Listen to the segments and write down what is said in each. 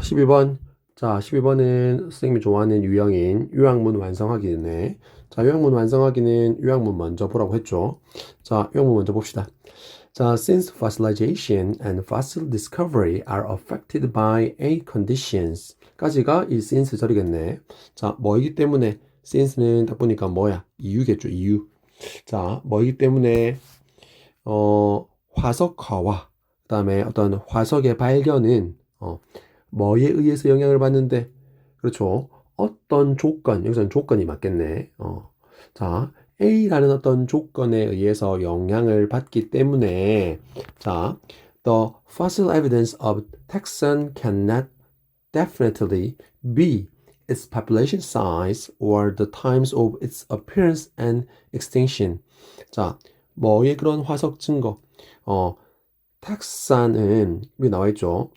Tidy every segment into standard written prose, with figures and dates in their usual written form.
12번. 자, 12번은 선생님이 좋아하는 유형인 요약문 완성하기네. 자, 요약문 완성하기는 요약문 먼저 보라고 했죠. 자, 요약문 먼저 봅시다. 자, since fossilization and fossil discovery are affected by A conditions. 까지가 이 since 절이겠네. 자, 뭐이기 때문에 since는 딱 보니까 뭐야? 이유겠죠, 이유. 자, 뭐이기 때문에 화석화와 그다음에 어떤 화석의 발견은 뭐에 의해서 영향을 받는데 그렇죠. 어떤 조건, 여기서는 조건이 맞겠네. 자, A라는 어떤 조건에 의해서 영향을 받기 때문에 자, the fossil evidence of taxon cannot definitely be its population size or the times of its appearance and extinction. 자, 뭐의 그런 화석 증거? 탁사는 여기 나와 있죠.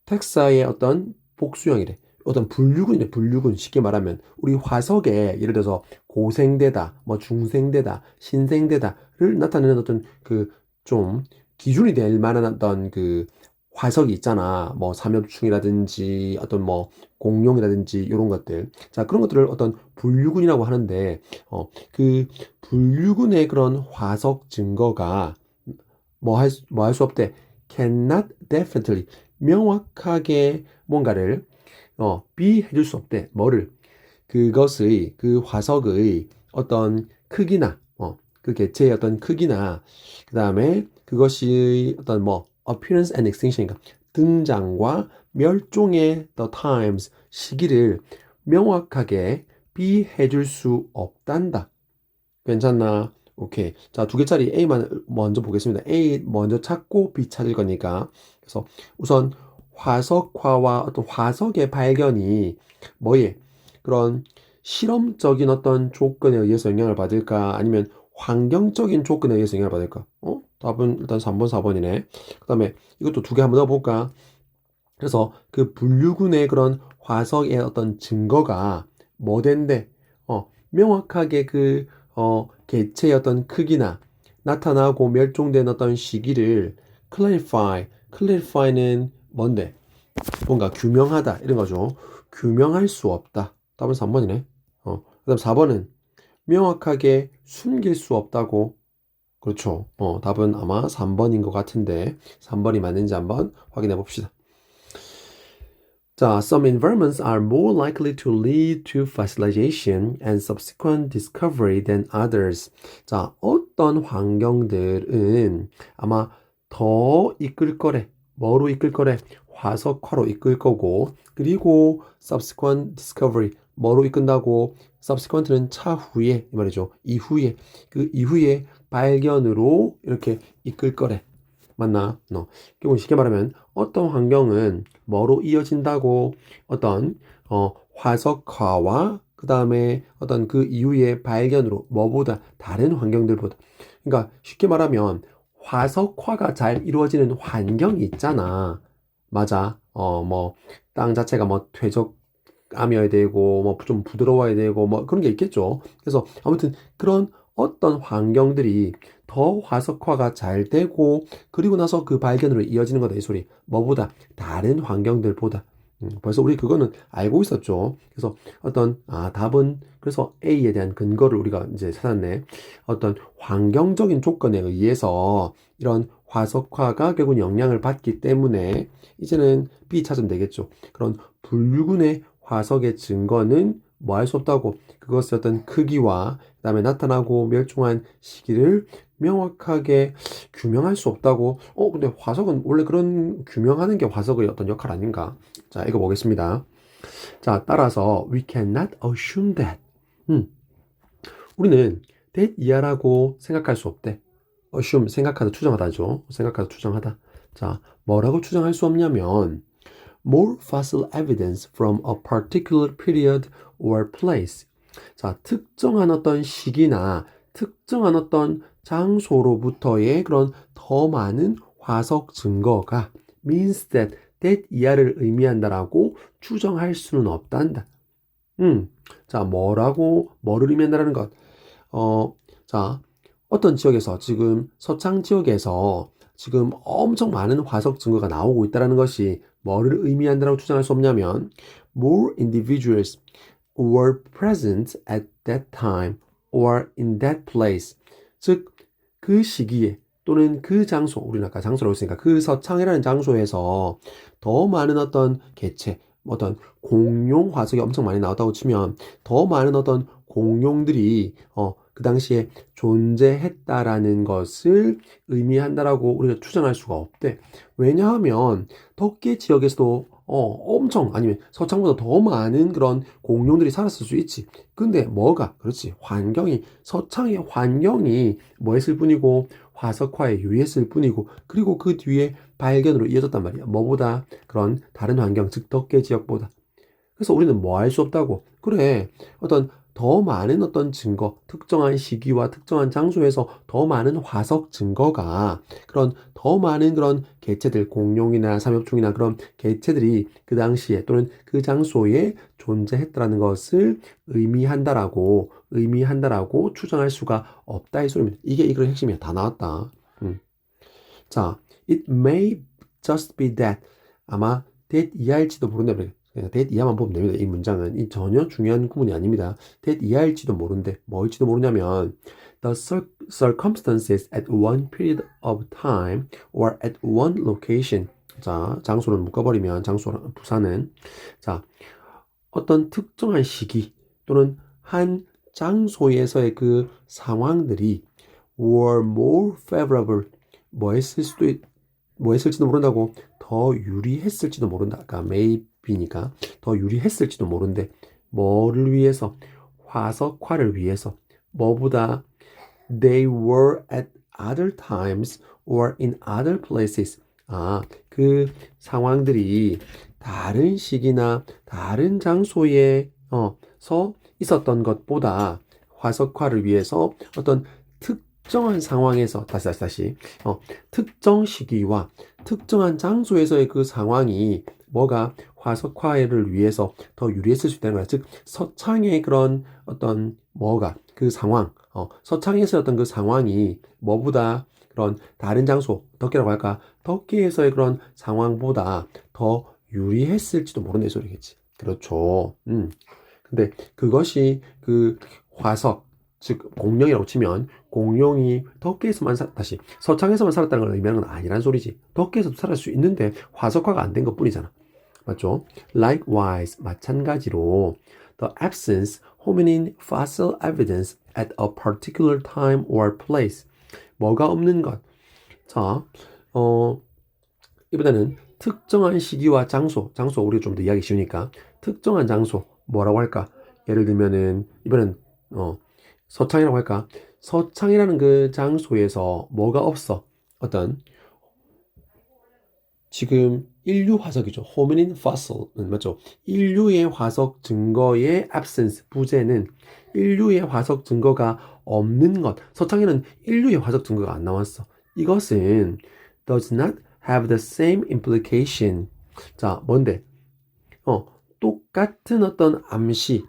텍사의 어떤 복수형이래. 어떤 분류군이래, 분류군. 쉽게 말하면, 우리 화석에, 예를 들어서, 고생되다, 뭐, 중생되다, 신생되다를 나타내는 어떤 좀, 기준이 될 만한 어떤 화석이 있잖아. 뭐, 삼엽충이라든지, 어떤 뭐, 공룡이라든지, 이런 것들. 자, 그런 것들을 어떤 분류군이라고 하는데, 그 분류군의 그런 화석 증거가 뭐 할 수 없대. cannot definitely. 명확하게 뭔가를 해줄 수 없대. 뭐를? 그것의 그 화석의 어떤 크기나 그 개체의 어떤 크기나 그 다음에 그것이 어떤 뭐 appearance and extinction인가 등장과 멸종의 the times 시기를 명확하게 비해줄 수 없단다. 괜찮나? 오케이. 자, 두 개짜리 A만 먼저 보겠습니다. A 먼저 찾고 B 찾을 거니까. 그래서 우선 화석화와 어떤 화석의 발견이 뭐에 그런 실험적인 어떤 조건에 의해서 영향을 받을까? 아니면 환경적인 조건에 의해서 영향을 받을까? 답은 일단 3번, 4번이네. 그 다음에 이것도 두 개 한번 더 볼까? 그래서 그 분류군의 그런 화석의 어떤 증거가 뭐 된대? 명확하게 개체의 어떤 크기나 나타나고 멸종된 어떤 시기를 clarify는 뭔데? 뭔가 규명하다 이런 거죠. 규명할 수 없다. 답은 3번이네. 그다음 4번은 명확하게 숨길 수 없다고. 그렇죠. 답은 아마 3번인 것 같은데 3번이 맞는지 한번 확인해 봅시다. 자, some environments are more likely to lead to fossilization and subsequent discovery than others. 자, 어떤 환경들은 아마 더 이끌 거래. 뭐로 이끌 거래? 화석화로 이끌 거고, 그리고 subsequent discovery, 뭐로 이끈다고? subsequent는 차후에, 이 말이죠. 이후에, 그 이후에 발견으로 이렇게 이끌 거래. 맞나? 결국 쉽게 말하면 어떤 환경은 뭐로 이어진다고 어떤 화석화와 그 다음에 어떤 그 이후의 발견으로 뭐보다 다른 환경들보다 그러니까 쉽게 말하면 화석화가 잘 이루어지는 환경이 있잖아. 맞아. 뭐 땅 자체가 뭐 퇴적암이어야 되고 뭐 좀 부드러워야 되고 뭐 그런 게 있겠죠. 그래서 아무튼 그런 어떤 환경들이 더 화석화가 잘 되고 그리고 나서 그 발견으로 이어지는 거다 이 소리. 뭐보다 다른 환경들보다. 벌써 우리 그거는 알고 있었죠. 그래서 답은 그래서 A에 대한 근거를 우리가 이제 찾았네. 어떤 환경적인 조건에 의해서 이런 화석화가 결국 영향을 받기 때문에 이제는 B 찾으면 되겠죠. 그런 분류군의 화석의 증거는 뭐 할 수 없다고 그것의 어떤 크기와 그다음에 나타나고 멸종한 시기를 명확하게 규명할 수 없다고. 근데 화석은 원래 그런 규명하는 게 화석의 어떤 역할 아닌가? 자, 이거 보겠습니다. 자, 따라서 we cannot assume that. 우리는 that 이하라고 생각할 수 없대. assume 생각하다 추정하다죠. 생각하다 추정하다. 자, 뭐라고 추정할 수 없냐면 more fossil evidence from a particular period or place. 자, 특정한 어떤 시기나 특정한 어떤 장소로부터의 그런 더 많은 화석 증거가 means that 이하를 의미한다라고 추정할 수는 없단다. 자, 뭐를 의미한다라는 것. 자, 어떤 지역에서 지금 서창 지역에서 지금 엄청 많은 화석 증거가 나오고 있다는 것이 뭐를 의미한다라고 주장할 수 없냐면 more individuals were present at that time or in that place. 즉, 그 시기에 또는 그 장소, 우리는 아까 장소라고 했으니까 그 서창이라는 장소에서 더 많은 어떤 개체, 어떤 공룡 화석이 엄청 많이 나왔다고 치면 더 많은 어떤 공룡들이 그 당시에 존재했다라는 것을 의미한다라고 우리가 추정할 수가 없대. 왜냐하면 덕계 지역에서도 엄청 아니면 서창보다 더 많은 그런 공룡들이 살았을 수 있지. 근데 뭐가 그렇지 환경이 서창의 환경이 뭐했을 뿐이고 화석화에 유의했을 뿐이고 그리고 그 뒤에 발견으로 이어졌단 말이야. 뭐보다 그런 다른 환경 즉 덕계 지역보다. 그래서 우리는 뭐 할 수 없다고. 그래. 어떤 더 많은 어떤 증거, 특정한 시기와 특정한 장소에서 더 많은 화석 증거가 그런 더 많은 그런 개체들, 공룡이나 삼엽충이나 그런 개체들이 그 당시에 또는 그 장소에 존재했다라는 것을 의미한다라고 추정할 수가 없다 이 소리입니다. 이게 이거 핵심이야. 다 나왔다. 자, it may just be that. 아마 that 이하일지도 모른다. 그냥 that 이하만 보면 됩니다. 이 문장은 이 전혀 중요한 구문이 아닙니다. that 이하일지도 모른대. 뭐일지도 모르냐면 the circumstances at one period of time or at one location. 자, 장소를 묶어버리면 장소랑 부사는 자, 어떤 특정한 시기 또는 한 장소에서의 그 상황들이 were more favorable 뭐 했을지도 모른다고 더 유리했을지도 모른다. 아까 maybe니까 더 유리했을지도 모른대. 뭐를 위해서? 화석화를 위해서. 뭐보다 they were at other times or in other places. 그 상황들이 다른 시기나 다른 장소에 서 있었던 것보다 화석화를 위해서 어떤 특정한 상황에서 다시 특정 시기와 특정한 장소에서의 그 상황이 뭐가 화석화를 위해서 더 유리했을 수 있다는 거야. 즉 서창의 그런 어떤 뭐가 그 상황, 서창에서 어떤 그 상황이 뭐보다 그런 다른 장소, 덕계라고 할까? 덕계에서의 그런 상황보다 더 유리했을지도 모르는 소리겠지. 그렇죠. 근데 그것이 그 화석, 즉 공룡이라고 치면 공룡이 덕계에서만 다시 서창에서만 살았다는 걸 의미하는 건 아니란 소리지. 덕계에서도 살을 수 있는데 화석화가 안 된 것뿐이잖아. 맞죠? Likewise, 마찬가지로 the absence hominin fossil evidence at a particular time or place. 뭐가 없는 것. 자, 이번에는 특정한 시기와 장소 우리가 좀 더 이야기 쉬우니까 특정한 장소 뭐라고 할까? 예를 들면은 이번엔 서창이라고 할까? 서창이라는 그 장소에서 뭐가 없어? 어떤 지금 인류 화석이죠. 호미닌 fossil은 맞죠? 인류의 화석 증거의 absence, 부재는 인류의 화석 증거가 없는 것. 서창에는 인류의 화석 증거가 안 나왔어. 이것은 does not have the same implication. 자, 뭔데? 똑같은 어떤 암시,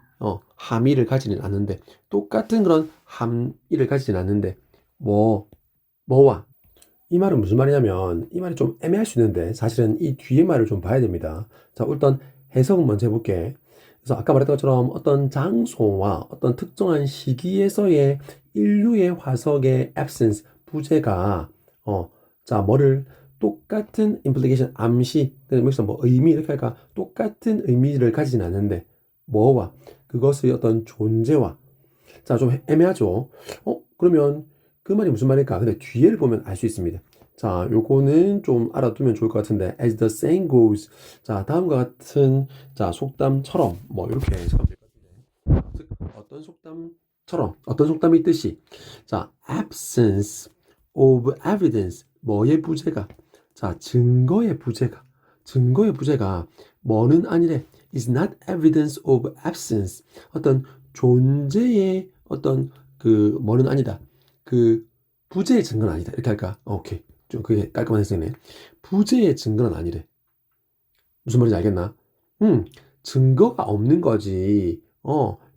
함의를 가지는 않는데, 똑같은 그런 함의를 가지진 않는데, 뭐와? 이 말은 무슨 말이냐면, 이 말이 좀 애매할 수 있는데, 사실은 이 뒤에 말을 좀 봐야 됩니다. 자, 일단 해석은 먼저 해볼게. 그래서 아까 말했던 것처럼 어떤 장소와 어떤 특정한 시기에서의 인류의 화석의 absence, 부재가, 자, 뭐를 똑같은 implication, 암시, 여기서 뭐 의미 이렇게 할까? 똑같은 의미를 가지진 않는데, 뭐와? 그것의 어떤 존재와. 자, 좀 애매하죠? 그러면 그 말이 무슨 말일까? 근데 뒤에를 보면 알 수 있습니다. 자, 요거는 좀 알아두면 좋을 것 같은데, as the saying goes. 자, 다음과 같은, 자, 속담처럼, 뭐, 이렇게 해석하면 될 것 같은데. 즉, 어떤 속담이 있듯이, 자, absence of evidence. 뭐의 부재가? 자, 증거의 부재가 뭐는 아니래. is not evidence of absence. 어떤 존재의 어떤 그 뭐는 아니다. 그 부재의 증거는 아니다. 이렇게 할까? 오케이. 좀 그게 깔끔한 해석이네. 부재의 증거는 아니래. 무슨 말인지 알겠나? 증거가 없는 거지.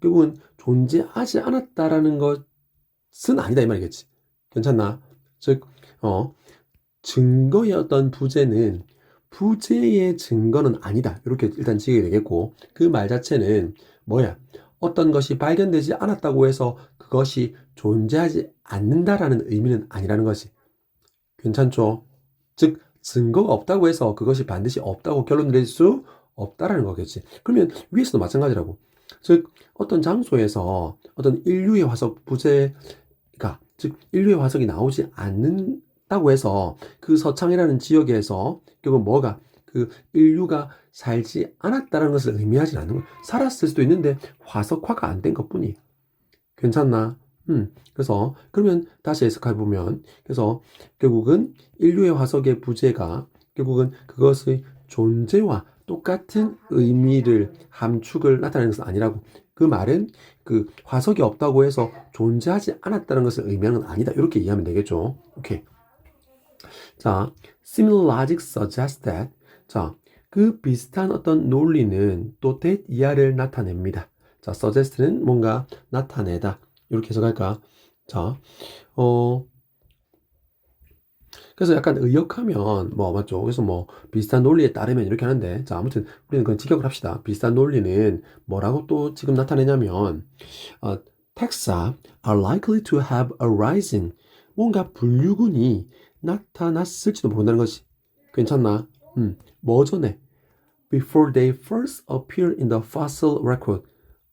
결국은 존재하지 않았다라는 것은 아니다 이 말이겠지. 괜찮나? 즉, 증거의 어떤 부재는 부재의 증거는 아니다. 이렇게 일단 지게 되겠고, 그 말 자체는 뭐야? 어떤 것이 발견되지 않았다고 해서 그것이 존재하지 않는다라는 의미는 아니라는 것이. 괜찮죠? 즉, 증거가 없다고 해서 그것이 반드시 없다고 결론 낼 수 없다라는 거겠지. 그러면 위에서도 마찬가지라고. 즉, 어떤 장소에서 어떤 인류의 화석 부재가, 즉, 인류의 화석이 나오지 않는다고 해서 그 서창이라는 지역에서 결국 뭐가 그 인류가 살지 않았다는 것을 의미하지 않는 거야. 살았을 수도 있는데 화석화가 안 된 것뿐이. 괜찮나? 그래서 그러면 다시 해석해 보면 그래서 결국은 인류의 화석의 부재가 결국은 그것의 존재와 똑같은 의미를 함축을 나타내는 것은 아니라고. 그 말은 그 화석이 없다고 해서 존재하지 않았다는 것을 의미하는 건 아니다. 이렇게 이해하면 되겠죠. 오케이. 자, similar logic suggests that 자, 그 비슷한 어떤 논리는 또 that 이하를 나타냅니다. 자, suggest는 뭔가 나타내다. 이렇게 해석할까? 자, 그래서 약간 의역하면 뭐 맞죠? 그래서 뭐 비슷한 논리에 따르면 이렇게 하는데 자, 아무튼 우리는 그건 직역을 합시다. 비슷한 논리는 뭐라고 또 지금 나타내냐면 taxa are likely to have arisen 뭔가 분류군이 나타났을지도 모른다는 것이 괜찮나? 뭐 전에 before they first appear in the fossil record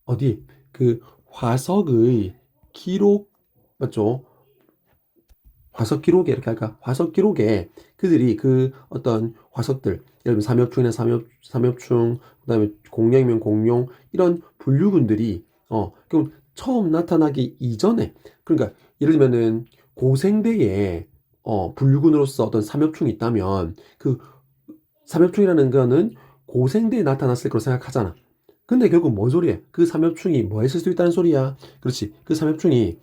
어디 그 화석의 기록 맞죠? 화석 기록에 이렇게 할까? 화석 기록에 그들이 그 어떤 화석들 예를 들면 삼엽충이나 삼엽충 그다음에 공룡이면 공룡 이런 분류군들이 그럼 처음 나타나기 이전에 그러니까 예를 들면은 고생대에 분류군으로서 어떤 삼엽충이 있다면 그 삼엽충이라는 거는 고생대에 나타났을 거라고 생각하잖아. 근데 결국 뭔 소리야? 그 삼엽충이 뭐 했을 수도 있다는 소리야. 그렇지. 그 삼엽충이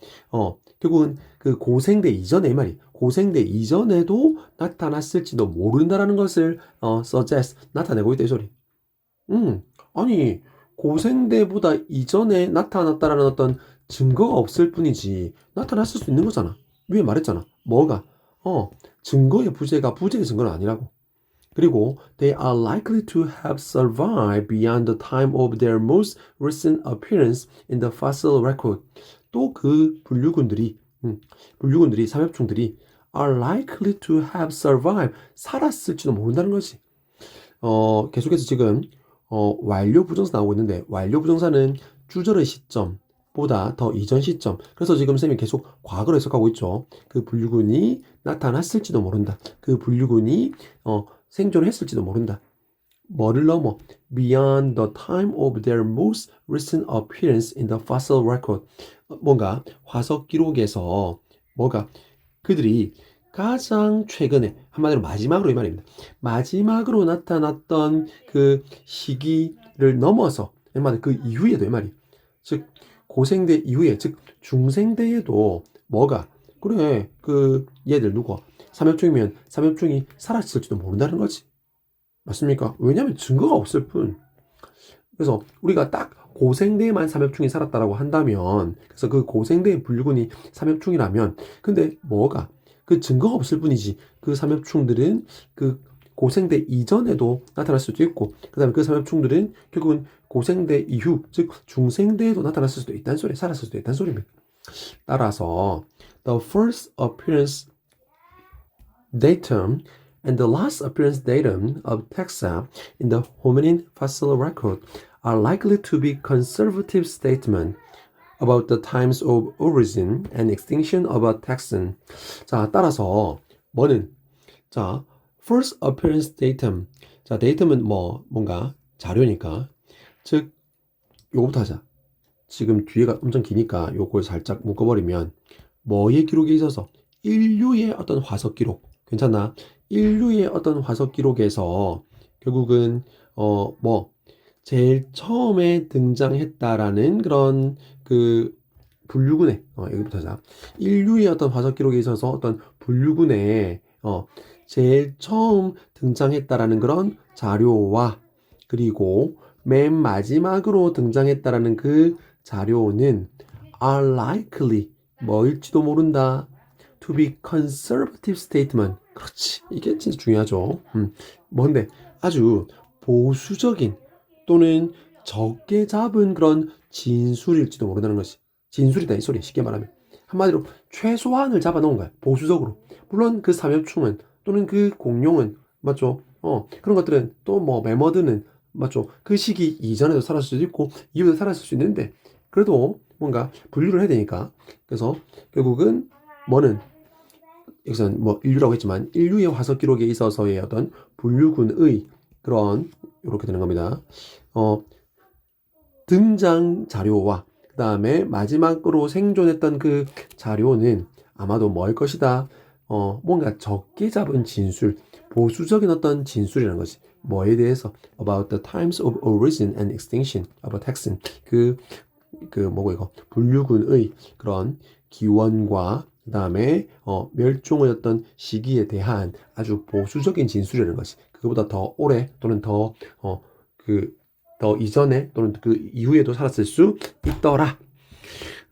결국은 그 고생대 이전에 이 말이 고생대 이전에도 나타났을지도 모른다라는 것을 suggest 나타내고 있다 이 소리. 아니 고생대보다 이전에 나타났다라는 어떤 증거가 없을 뿐이지 나타났을 수 있는 거잖아. 위에 말했잖아. 뭐가? 증거의 부재가 부재의 증거는 아니라고. 그리고 they are likely to have survived beyond the time of their most recent appearance in the fossil record. 또 그 분류군들이 삼엽충들이 are likely to have survived 살았을지도 모른다는 거지. 계속해서 지금 완료 부정사 나오고 있는데 완료 부정사는 주절의 시점보다 더 이전 시점. 그래서 지금 쌤이 계속 과거로 해석하고 있죠. 그 분류군이 나타났을지도 모른다. 그 분류군이 생존했을지도 모른다. 뭐를 넘어? Beyond the time of their most recent appearance in the fossil record. 뭔가 화석 기록에서 뭐가 그들이 가장 최근에 한마디로 마지막으로 이 말입니다. 마지막으로 나타났던 그 시기를 넘어서 한마디로 그 이후에도 이 말이. 즉 고생대 이후에 즉 중생대에도 뭐가 그래 그 얘들 누구 삼엽충이면 삼엽충이 살았을지도 모른다는 거지. 맞습니까? 왜냐하면 증거가 없을 뿐. 그래서 우리가 딱 고생대에만 삼엽충이 살았다라고 한다면 그래서 그 고생대의 분류군이 삼엽충이라면 근데 뭐가 그 증거가 없을 뿐이지 그 삼엽충들은 그 고생대 이전에도 나타날 수도 있고 그 다음에 그 삼엽충들은 결국은 고생대 이후 즉 중생대에도 나타났을 수도 있다는 소리 살았을 수도 있다는 소리입니다. 따라서 the first appearance datum and the last appearance datum of taxa in the hominin fossil record are likely to be conservative statements about the times of origin and extinction of a taxon. 자, 따라서 뭐는 자, first appearance datum. 자, datum은 뭔가 자료니까. 즉 요거부터 하자. 지금 뒤에가 엄청 기니까 요걸 살짝 묶어버리면 뭐의 기록에 있어서 인류의 어떤 화석 기록 괜찮나? 인류의 어떤 화석 기록에서 결국은 제일 처음에 등장했다라는 그런 그 분류군에 여기부터 자 인류의 어떤 화석 기록에 있어서 어떤 분류군에 제일 처음 등장했다라는 그런 자료와 그리고 맨 마지막으로 등장했다라는 그 자료는 are likely 뭐일지도 모른다 to be conservative statement. 그렇지. 이게 진짜 중요하죠. 뭔데? 아주 보수적인 또는 적게 잡은 그런 진술일지도 모른다는 것이. 진술이다 이 소리 쉽게 말하면. 한마디로 최소한을 잡아 놓은 거야. 보수적으로. 물론 그 삼엽충은 또는 그 공룡은 맞죠? 그런 것들은 또 뭐 매머드는 맞죠? 그 시기 이전에도 살았을 수도 있고 이후에도 살았을 수 있는데 그래도 뭔가 분류를 해야 되니까 그래서 결국은 뭐는 여기서는 뭐 인류라고 했지만 인류의 화석 기록에 있어서의 어떤 분류군의 그런 이렇게 되는 겁니다. 등장 자료와 그 다음에 마지막으로 생존했던 그 자료는 아마도 뭐일 것이다. 뭔가 적게 잡은 진술, 보수적인 어떤 진술이라는 것이 뭐에 대해서 about the times of origin and extinction of a taxon 뭐고 이거 분류군의 그런 기원과 그 다음에 멸종의 어떤 시기에 대한 아주 보수적인 진술이라는 것이 그거보다 더 오래 또는 더 이전에 또는 그 이후에도 살았을 수 있더라.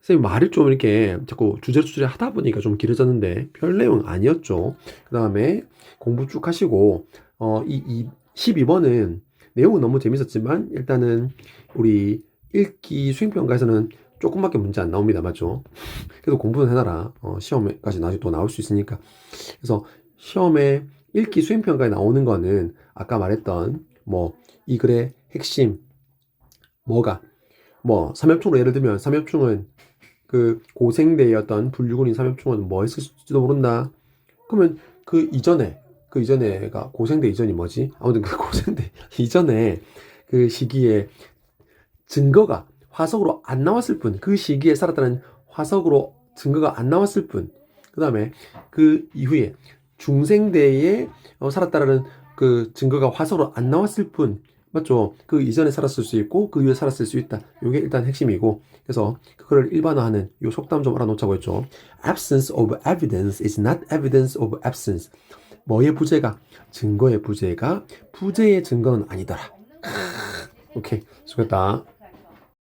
선생님 말을 좀 이렇게 자꾸 주저주저 하다 보니까 좀 길어졌는데 별 내용 아니었죠. 그 다음에 공부 쭉 하시고 이 12번은 내용은 너무 재밌었지만 일단은 우리 읽기 수행평가에서는 조금밖에 문제 안 나옵니다. 맞죠? 그래도 공부는 해놔라. 시험에까지 나중에 또 나올 수 있으니까. 그래서 시험에 읽기 수행평가에 나오는 거는 아까 말했던 뭐 이 글의 핵심 뭐가 뭐 삼엽충으로 예를 들면 삼엽충은 그 고생대의 어떤 분류군인 삼엽충은 뭐 했을지도 모른다. 그러면 그 이전에가 고생대 이전이 뭐지? 아무튼 그 고생대 이전에 그 시기에 증거가 화석으로 안 나왔을 뿐, 그 시기에 살았다는 화석으로 증거가 안 나왔을 뿐, 그 다음에 그 이후에 중생대에 살았다라는 그 증거가 화석으로 안 나왔을 뿐, 맞죠? 그 이전에 살았을 수 있고 그 이후에 살았을 수 있다. 이게 일단 핵심이고 그래서 그거를 일반화하는 요 속담 좀 알아놓자고 했죠. Absence of evidence is not evidence of absence. 뭐의 부재가? 증거의 부재가 부재의 증거는 아니더라. 오케이, 수고했다.